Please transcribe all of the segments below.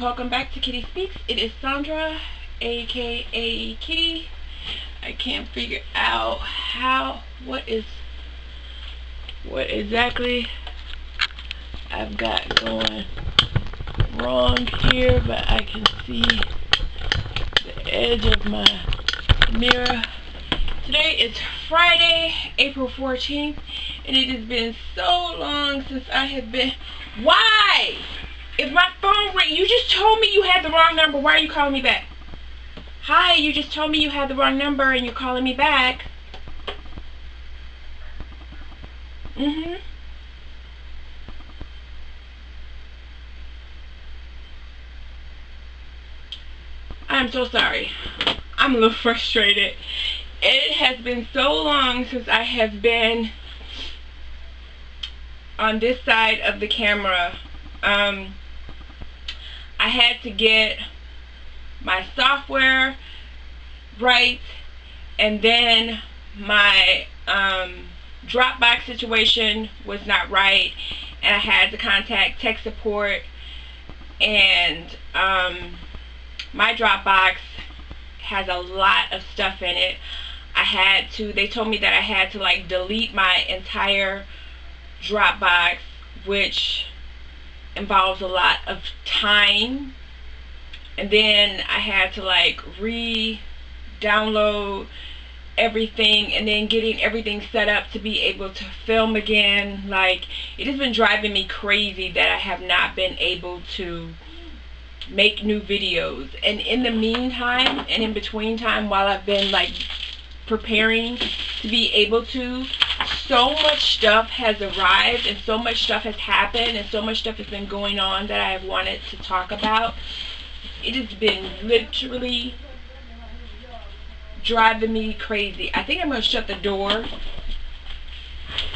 Welcome back to Kitty Speaks. It is Sondra, aka Kitty. I can't figure out what exactly I've got going wrong here, but I can see the edge of my mirror. Today is Friday, April 14th, and it has been so long since I have been... Why? If my phone rang, you just told me you had the wrong number. Why are you calling me back? Hi, you just told me you had the wrong number and you're calling me back. I'm so sorry. I'm a little frustrated. It has been so long since I have been on this side of the camera. I had to get my software right, and then my Dropbox situation was not right, and I had to contact tech support, and my Dropbox has a lot of stuff in it. They told me that I had to like delete my entire Dropbox, which involves a lot of time, and then I had to like re-download everything, and then getting everything set up to be able to film again. Like, it has been driving me crazy that I have not been able to make new videos. And in the meantime, and in between time, while I've been like preparing to be able to, so much stuff has arrived, and so much stuff has happened, and so much stuff has been going on that I have wanted to talk about. It has been literally driving me crazy. I think I'm going to shut the door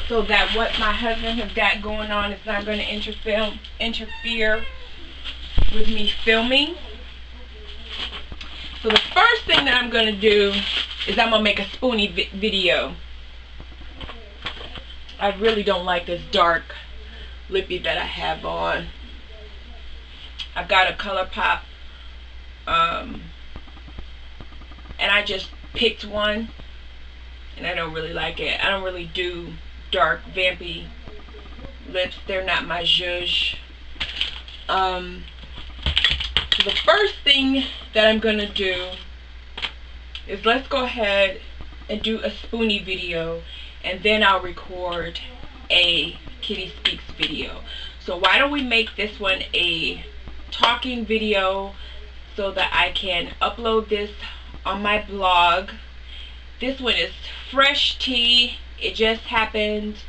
so that what my husband has got going on is not going to interfere with me filming. So the first thing that I'm going to do is I'm going to make a Spoonie video. I really don't like this dark lippy that I have on. I've got a ColourPop, and I just picked one, and I don't really like it. I don't really do dark, vampy lips. They're not my zhuzh. So the first thing that I'm going to do is let's go ahead and do a Spoonie video, and then I'll record a Kitty Speaks video. So why don't we make this one a talking video so that I can upload this on my blog. This one is fresh tea. It just happened,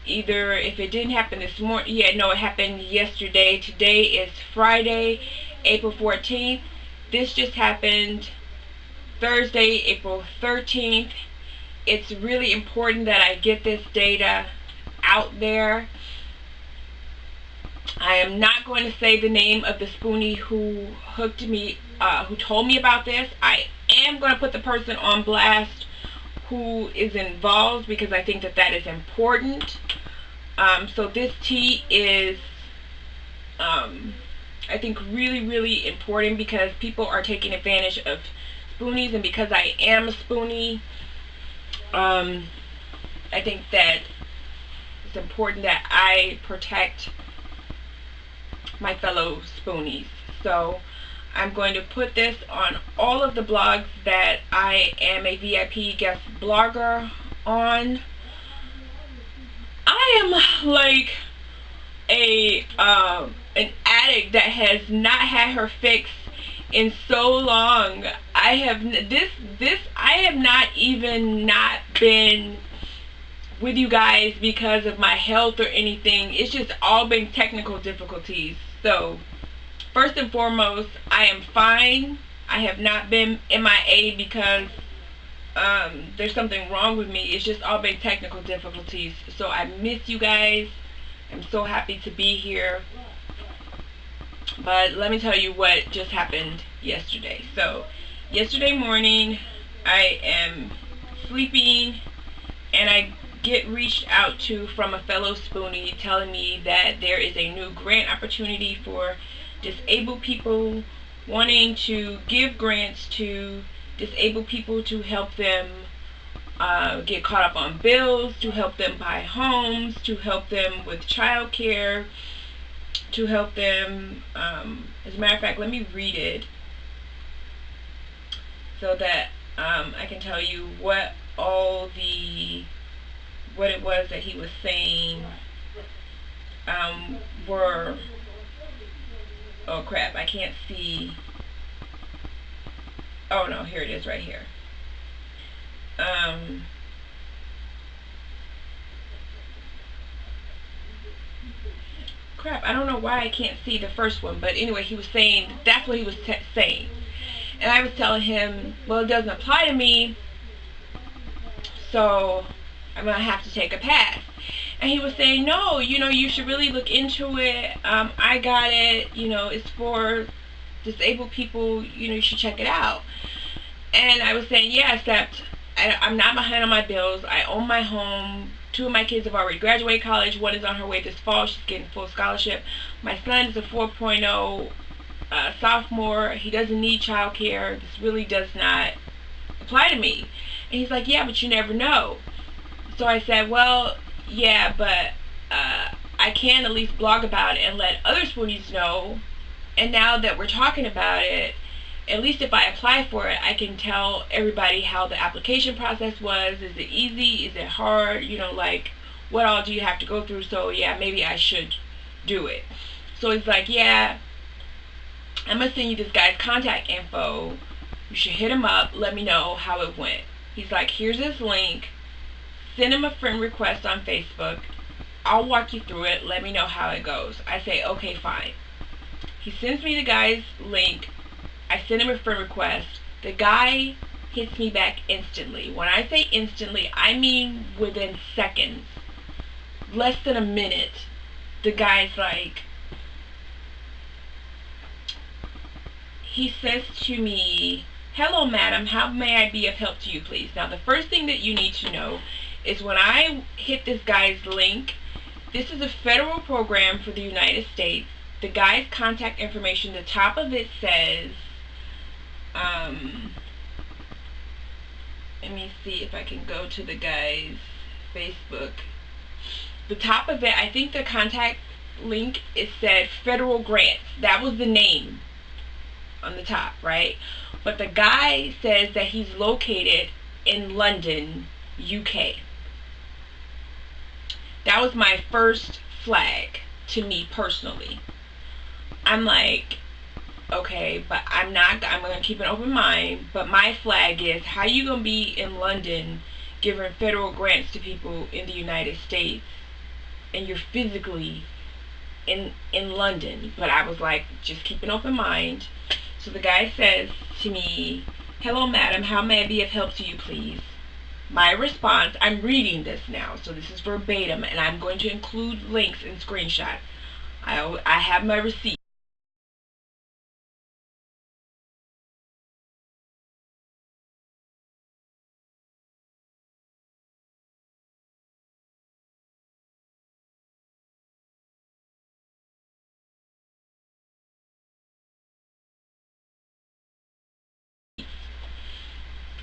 either if it didn't happen this morning, it happened yesterday. Today is Friday, April 14th. This just happened Thursday, April 13th. It's really important that I get this data out there. I am not going to say the name of the Spoonie who hooked me, who told me about this. I am going to put the person on blast who is involved, because I think that that is important. So this tea is, I think, really, really important, because people are taking advantage of Spoonies, and because I am a Spoonie, I think that it's important that I protect my fellow Spoonies. So I'm going to put this on all of the blogs that I am a VIP guest blogger on. I am like an addict that has not had her fix in so long. I have not even not been with you guys because of my health or anything. It's just all been technical difficulties. So First and foremost, I am fine. I have not been MIA because there's something wrong with me. It's just all been technical difficulties. So I miss you guys. I'm so happy to be here. But let me tell you what just happened yesterday. So yesterday morning, I am sleeping and I get reached out to from a fellow Spoonie telling me that there is a new grant opportunity for disabled people, wanting to give grants to disabled people to help them get caught up on bills, to help them buy homes, to help them with child care, to help them, as a matter of fact, let me read it so that I can tell you what it was that he was saying were, oh crap, I can't see, oh no, here it is right here. Crap, I don't know why I can't see the first one, but anyway, he was saying, that's what he was saying. And I was telling him, well, it doesn't apply to me, so I'm going to have to take a pass. And he was saying, no, you should really look into it. I got it, it's for disabled people, you should check it out. And I was saying, yeah, except I'm not behind on my bills. I own my home. 2 of my kids have already graduated college. 1 is on her way this fall. She's getting full scholarship. My son is a 4.0 sophomore. He doesn't need child care. This really does not apply to me. And he's like, yeah, but you never know. So I said, well, yeah, but I can at least blog about it and let other Spoonies know. And now that we're talking about it, at least if I apply for it, I can tell everybody how the application process was. Is it easy? Is it hard? Like, what all do you have to go through? So, yeah, maybe I should do it. So he's like, yeah, I'm going to send you this guy's contact info. You should hit him up. Let me know how it went. He's like, here's his link. Send him a friend request on Facebook. I'll walk you through it. Let me know how it goes. I say, okay, fine. He sends me the guy's link. I send him a friend request. The guy hits me back instantly. When I say instantly, I mean within seconds. Less than a minute. The guy's like, he says to me, hello madam, how may I be of help to you please? Now the first thing that you need to know is when I hit this guy's link, this is a federal program for the United States. The guy's contact information, the top of it says, let me see if I can go to the guy's Facebook. The top of it, I think the contact link, it said federal grants. That was the name on the top, right? But the guy says that he's located in London, UK. That was my first flag to me personally. I'm like, okay, but I'm going to keep an open mind, but my flag is, how you going to be in London giving federal grants to people in the United States and you're physically in London? But I was like, just keep an open mind. So the guy says to me, hello madam, how may I be of help to you please? My response, I'm reading this now, so this is verbatim, and I'm going to include links and screenshots. I have my receipt.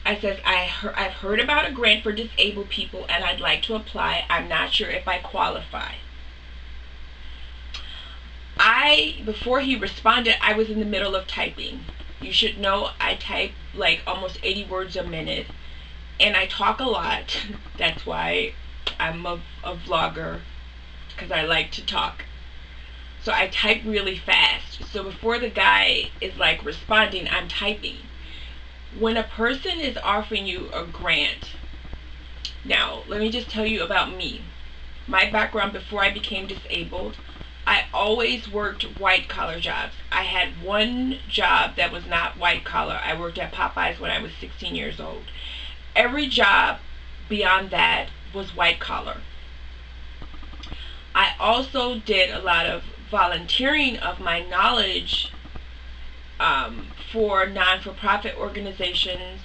I says, I've heard about a grant for disabled people and I'd like to apply. I'm not sure if I qualify. Before he responded, I was in the middle of typing. You should know I type like almost 80 words a minute and I talk a lot. That's why I'm a vlogger, because I like to talk. So I type really fast. So before the guy is like responding, I'm typing. When a person is offering you a grant, now let me just tell you about me. My background before I became disabled, I always worked white collar jobs. I had one job that was not white collar. I worked at Popeyes when I was 16 years old. Every job beyond that was white collar. I also did a lot of volunteering of my knowledge for non-for-profit organizations.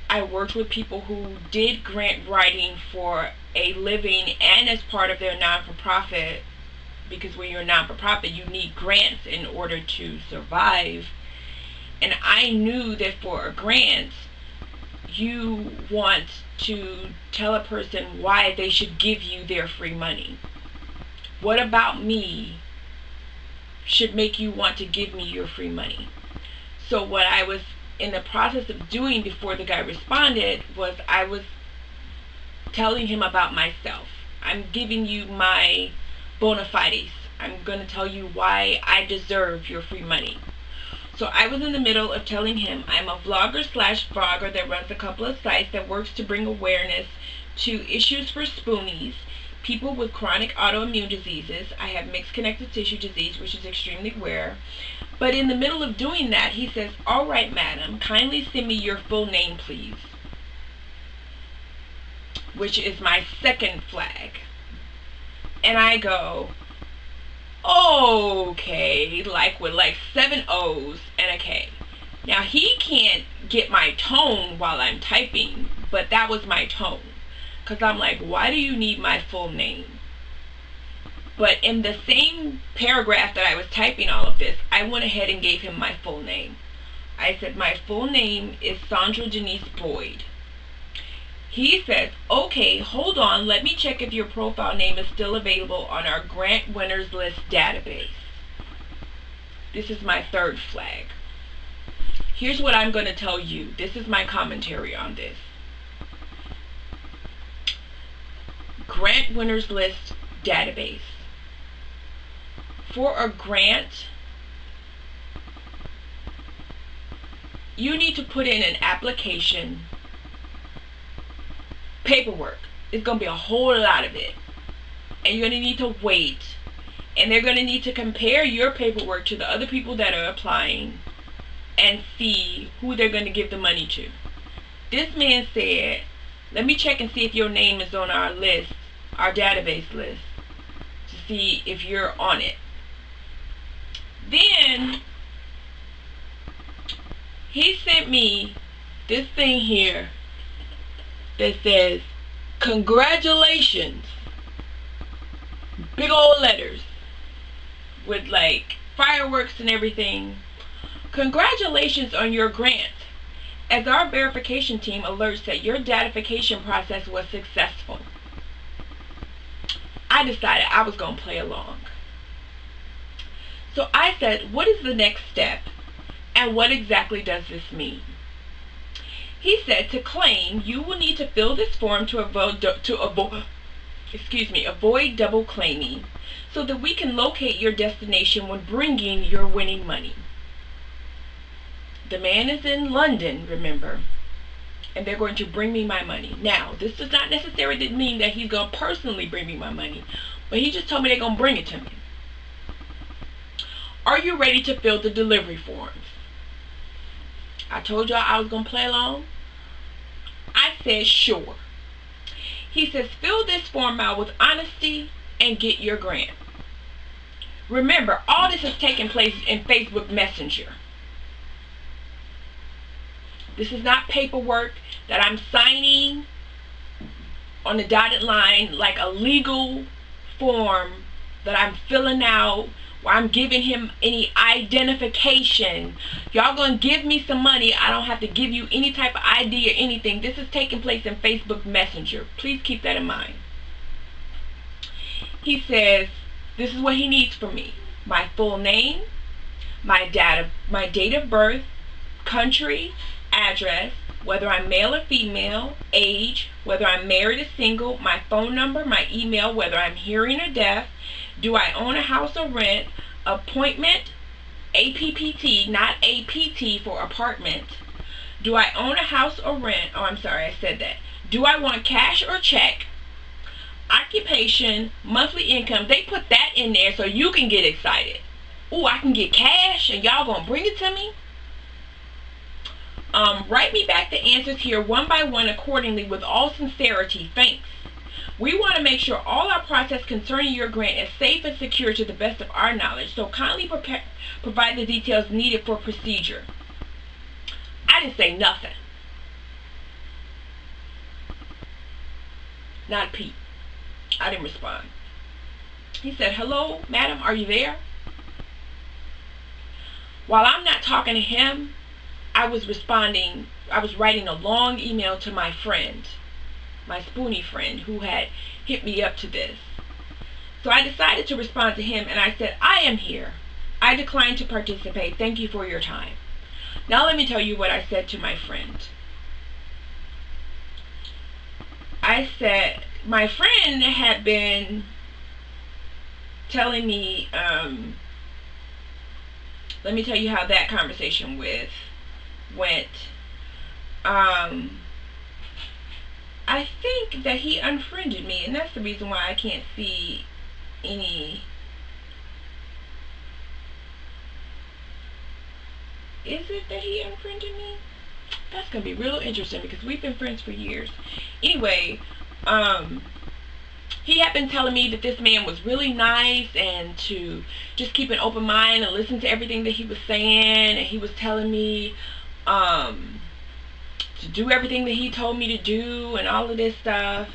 I worked with people who did grant writing for a living and as part of their non-for-profit, because when you're a non-for-profit, you need grants in order to survive. And I knew that for a grant, you want to tell a person why they should give you their free money. What about me should make you want to give me your free money? So what I was in the process of doing before the guy responded was I was telling him about myself. I'm giving you my bona fides. I'm going to tell you why I deserve your free money. So I was in the middle of telling him I'm a vlogger slash vlogger that runs a couple of sites that works to bring awareness to issues for spoonies, people with chronic autoimmune diseases. I have mixed connective tissue disease, which is extremely rare. But in the middle of doing that, he says, "All right, madam, kindly send me your full name, please." Which is my second flag. And I go, okay, like with like 7 O's and a K. Now he can't get my tone while I'm typing, but that was my tone. Because I'm like, why do you need my full name? But in the same paragraph that I was typing all of this, I went ahead and gave him my full name. I said, my full name is Sondra Denise Boyd. He says, okay, hold on, let me check if your profile name is still available on our grant winners list database. This is my third flag. Here's what I'm going to tell you. This is my commentary on this. Grant winners list database. For a grant, you need to put in an application, paperwork. It's going to be a whole lot of it. And you're going to need to wait. And they're going to need to compare your paperwork to the other people that are applying and see who they're going to give the money to. This man said, let me check and see if your name is on our list, our database list, to see if you're on it. Then he sent me this thing here that says, congratulations, big old letters with like fireworks and everything. Congratulations on your grant, as our verification team alerts that your datification process was successful. I decided I was going to play along. So I said, what is the next step and what exactly does this mean? He said, to claim, you will need to fill this form to avoid double claiming so that we can locate your destination when bringing your winning money. The man is in London, remember, and they're going to bring me my money. Now, this does not necessarily mean that he's going to personally bring me my money, but he just told me they're going to bring it to me. Are you ready to fill the delivery forms? I told y'all I was going to play along. I said, sure. He says, fill this form out with honesty and get your grant. Remember, all this is taking place in Facebook Messenger. This is not paperwork that I'm signing on the dotted line like a legal form that I'm filling out where I'm giving him any identification. Y'all gonna give me some money. I don't have to give you any type of ID or anything. This is taking place in Facebook Messenger. Please keep that in mind. He says, this is what he needs from me. My full name, my date of birth, country, address, whether I'm male or female, age, whether I'm married or single, my phone number, my email, whether I'm hearing or deaf, do I own a house or rent, appointment, APPT, not APT for apartment, do I own a house or rent, oh I'm sorry I said that, do I want cash or check, occupation, monthly income. They put that in there so you can get excited. Ooh, I can get cash and y'all gonna bring it to me? Write me back the answers here one by one accordingly with all sincerity. Thanks. We want to make sure all our process concerning your grant is safe and secure to the best of our knowledge, so kindly provide the details needed for procedure. I didn't say nothing. Not a peep. I didn't respond. He said, hello, madam, are you there? While I'm not talking to him, I was writing a long email to my friend, my Spoonie friend, who had hit me up to this. So I decided to respond to him, and I said, I am here. I decline to participate. Thank you for your time. Now let me tell you what I said to my friend. I said, my friend had been telling me, let me tell you how that conversation went. I think that he unfriended me, and that's the reason why I can't see any. Is it that he unfriended me? That's gonna be real interesting because we've been friends for years. Anyway, he had been telling me that this man was really nice and to just keep an open mind and listen to everything that he was saying, and he was telling me to do everything that he told me to do and all of this stuff.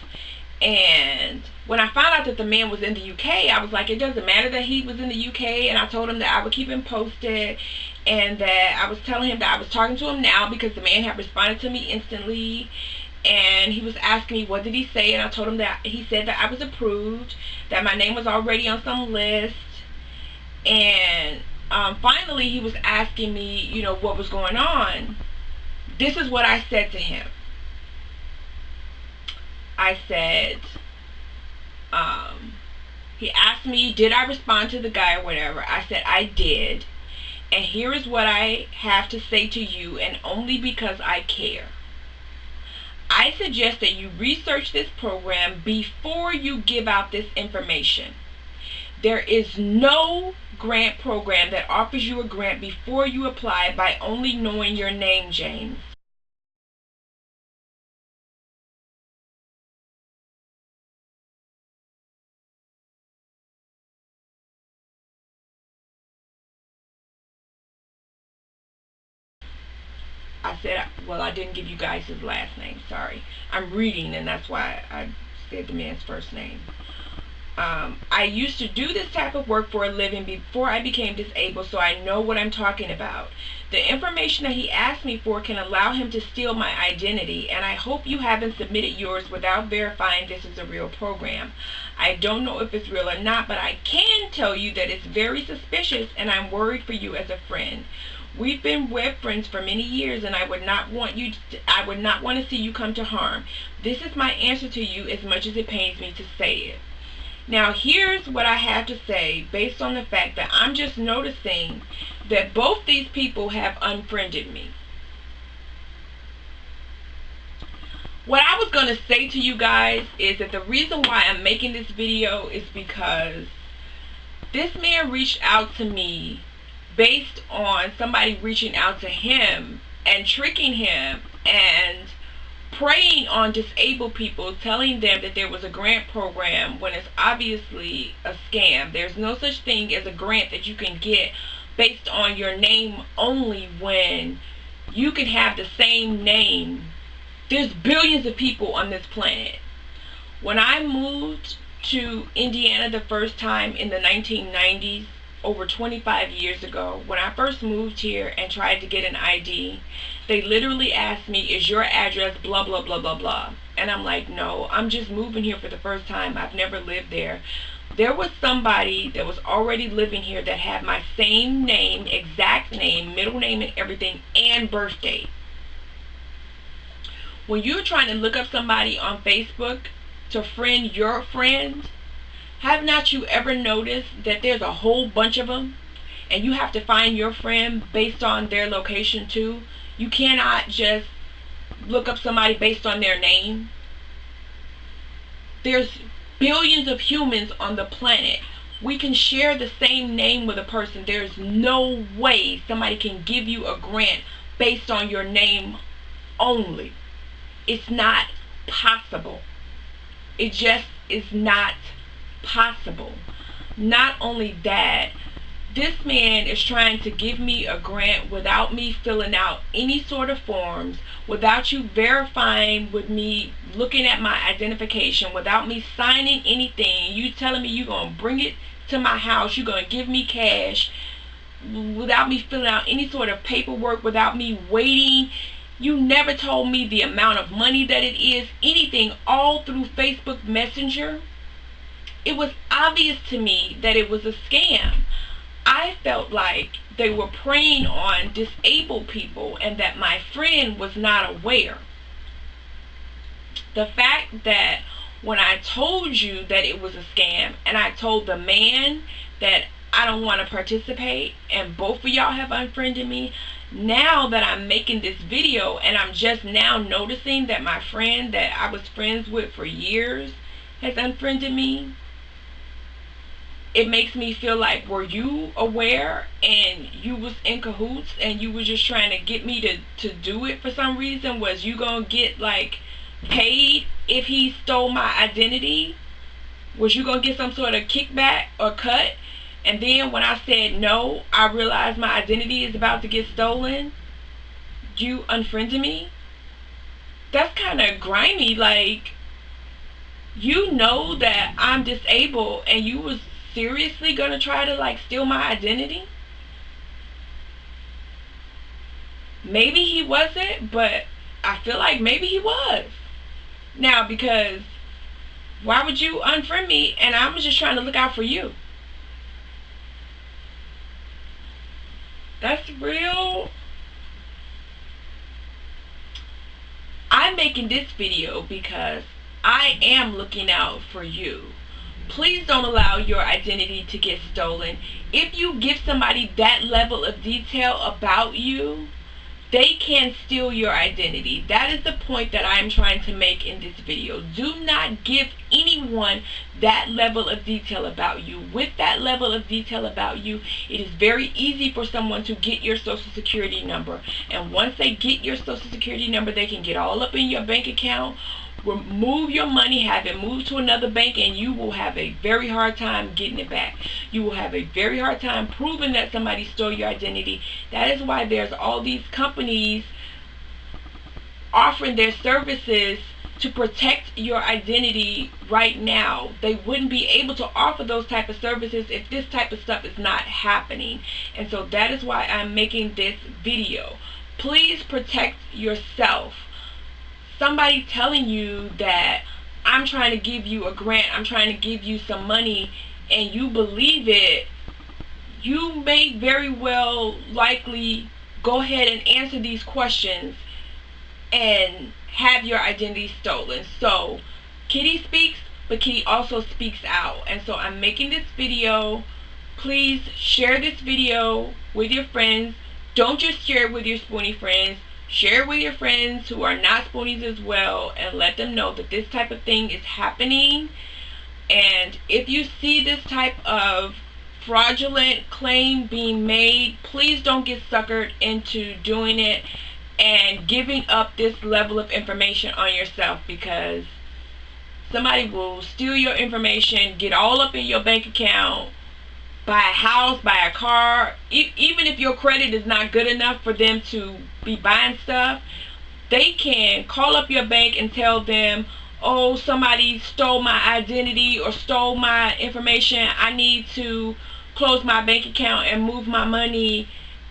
And when I found out that the man was in the UK, I was like, it doesn't matter that he was in the UK, and I told him that I would keep him posted, and that I was telling him that I was talking to him now because the man had responded to me instantly. And he was asking me, what did he say? And I told him that he said that I was approved, that my name was already on some list. And finally he was asking me, you know, what was going on. This is what I said to him. I said, he asked me, did I respond to the guy or whatever? I said, I did. And here is what I have to say to you, and only because I care. I suggest that you research this program before you give out this information. There is no grant program that offers you a grant before you apply by only knowing your name, James. I said, well, I didn't give you guys his last name. Sorry. I'm reading, and that's why I said the man's first name. I used to do this type of work for a living before I became disabled, so I know what I'm talking about. The information that he asked me for can allow him to steal my identity, and I hope you haven't submitted yours without verifying this is a real program. I don't know if it's real or not, but I can tell you that it's very suspicious, and I'm worried for you as a friend. We've been web friends for many years, and I would not want to see you come to harm. This is my answer to you, as much as it pains me to say it. Now, here's what I have to say based on the fact that I'm just noticing that both these people have unfriended me. What I was going to say to you guys is that the reason why I'm making this video is because this man reached out to me based on somebody reaching out to him and tricking him and preying on disabled people, telling them that there was a grant program when it's obviously a scam. There's no such thing as a grant that you can get based on your name only, when you can have the same name. There's billions of people on this planet. When I moved to Indiana the first time in the 1990s, over 25 years ago, when I first moved here and tried to get an ID, they literally asked me, is your address blah blah blah blah blah? And I'm like, no, I'm just moving here for the first time. I've never lived there. There was somebody that was already living here that had my same name, exact name, middle name and everything, and birth date. When you're trying to look up somebody on Facebook to friend your friend, have not you ever noticed that there's a whole bunch of them, and you have to find your friend based on their location too? You cannot just look up somebody based on their name. There's billions of humans on the planet. We can share the same name with a person. There's no way somebody can give you a grant based on your name only. It's not possible. It just is not possible. Not only that, this man is trying to give me a grant without me filling out any sort of forms, without you verifying with me, looking at my identification, without me signing anything. You telling me you're going to bring it to my house, you're going to give me cash, without me filling out any sort of paperwork, without me waiting. You never told me the amount of money that it is, anything, all through Facebook Messenger. It was obvious to me that it was a scam. I felt like they were preying on disabled people and that my friend was not aware. The fact that when I told you that it was a scam and I told the man that I don't want to participate and both of y'all have unfriended me, now that I'm making this video and I'm just now noticing that my friend that I was friends with for years has unfriended me, it makes me feel like, were you aware and you was in cahoots and you was just trying to get me to do it for some reason? Was you gonna get like paid if he stole my identity? Was you gonna get some sort of kickback or cut? And then when I said no, I realized my identity is about to get stolen, you unfriended me? That's kind of grimy. Like, you know that I'm disabled and you was seriously gonna try to like steal my identity? Maybe he wasn't, but I feel like maybe he was. Now, because why would you unfriend me and I was just trying to look out for you? That's real. I'm making this video because I am looking out for you. Please don't allow your identity to get stolen. If you give somebody that level of detail about you, they can steal your identity. That is the point that I am trying to make in this video. Do not give anyone that level of detail about you. With that level of detail about you, it is very easy for someone to get your social security number. And once they get your social security number, they can get all up in your bank account, remove your money, have it moved to another bank, and you will have a very hard time getting it back. You will have a very hard time proving that somebody stole your identity. That is why there's all these companies offering their services to protect your identity right now. They wouldn't be able to offer those type of services if this type of stuff is not happening. And so that is why I'm making this video. Please protect yourself. Somebody telling you that I'm trying to give you a grant, I'm trying to give you some money, and you believe it, you may very well likely go ahead and answer these questions and have your identity stolen. So Kitty speaks, but Kitty also speaks out. And so I'm making this video. Please share this video with your friends. Don't just share it with your Spoonie friends. Share it with your friends who are not Spoonies as well, and let them know that this type of thing is happening. And if you see this type of fraudulent claim being made, please don't get suckered into doing it and giving up this level of information on yourself, because somebody will steal your information, get all up in your bank account, buy a house, buy a car. Even if your credit is not good enough for them to be buying stuff, they can call up your bank and tell them, oh, somebody stole my identity or stole my information, I need to close my bank account and move my money,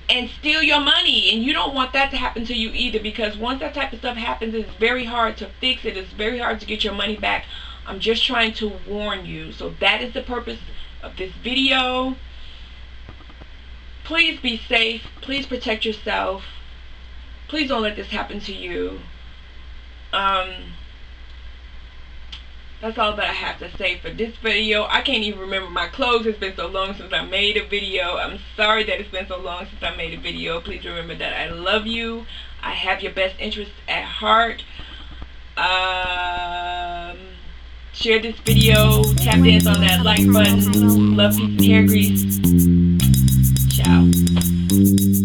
and steal your money. And you don't want that to happen to you either, because once that type of stuff happens, it's very hard to fix it. It's very hard to get your money back. I'm just trying to warn you. So that is the purpose of this video. Please be safe. Please protect yourself. Please don't let this happen to you. That's all that I have to say for this video. I can't even remember my clothes. It's been so long since I made a video. I'm sorry that it's been so long since I made a video. Please remember that I love you. I have your best interests at heart. Share this video. Tap dance on that like button. Love, peace, and hair grease. Ciao.